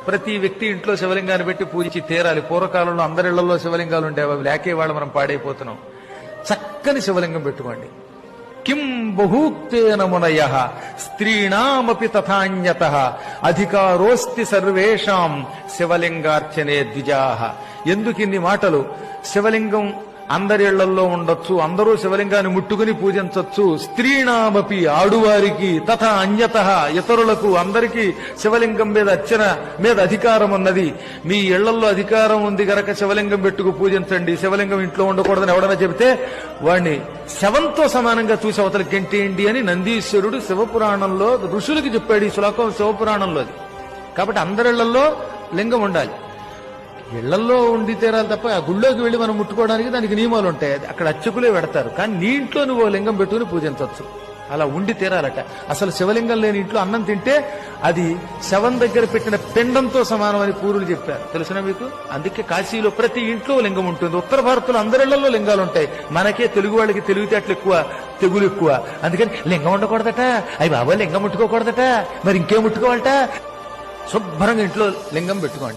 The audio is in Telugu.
ప్రతి వ్యక్తి ఇంట్లో శివలింగాన్ని పెట్టి పూజించి తీరాలి. పూర్వకాలంలో అందరిళ్లలో శివలింగాలు ఉండేవి, అవి లేకే వాళ్ళు మనం పాడైపోతున్నాం. చక్కని శివలింగం పెట్టుకోండి. కిం బహూక్తేన మునయః స్త్రీణామపి తథాన్యతః అధికారోస్తి సర్వేషాం శివలింగార్చనే ద్విజాః. ఎందుకిన్ని మాటలు? శివలింగం అందరి ఇళ్లలో ఉండొచ్చు, అందరూ శివలింగాన్ని ముట్టుకుని పూజించవచ్చు. స్త్రీణామపి ఆడువారికి, తథా అన్యతః ఇతరులకు, అందరికీ శివలింగం మీద అర్చన మీద అధికారం ఉన్నది. మీ ఇళ్లలో అధికారం ఉంది గనక శివలింగం పెట్టుకు పూజించండి. శివలింగం ఇంట్లో ఉండకూడదని ఎవడన్నా చెబితే వాణ్ణి శవంతో సమానంగా చూసి అవతల గెంటేయండి అని నందీశ్వరుడు శివపురాణంలో ఋషులకి చెప్పాడు. ఈ శ్లోకం శివపురాణంలోది. కాబట్టి అందరిళ్లలో లింగం ఉండాలి. ఇళ్లలో ఉండి తీరాలి తప్ప ఆ గుళ్ళోకి వెళ్లి మనం ముట్టుకోవడానికి దానికి నియమాలు ఉంటాయి. అక్కడ అర్చకులే పెడతారు. కానీ నీ ఇంట్లో నువ్వు లింగం పెట్టుకుని పూజించవచ్చు. అలా ఉండి తీరాలట. అసలు శివలింగం లేని ఇంట్లో అన్నం తింటే అది శవం దగ్గర పెట్టిన పిండంతో సమానమని పూర్వులు చెప్పారు. తెలుసునా మీకు? అందుకే కాశీలో ప్రతి ఇంట్లో లింగం ఉంటుంది. ఉత్తర భారత్లో అందరిళ్లలో లింగాలు ఉంటాయి. మనకే తెలుగు వాళ్ళకి తెలివితేటలు ఎక్కువ, తెగులు ఎక్కువ. అందుకని లింగం ఉండకూడదట, అవి బాబా లింగం ముట్టుకోకూడదట, మరి ఇంకేం ముట్టుకోవాలట. శుభ్రంగా ఇంట్లో లింగం పెట్టుకోండి.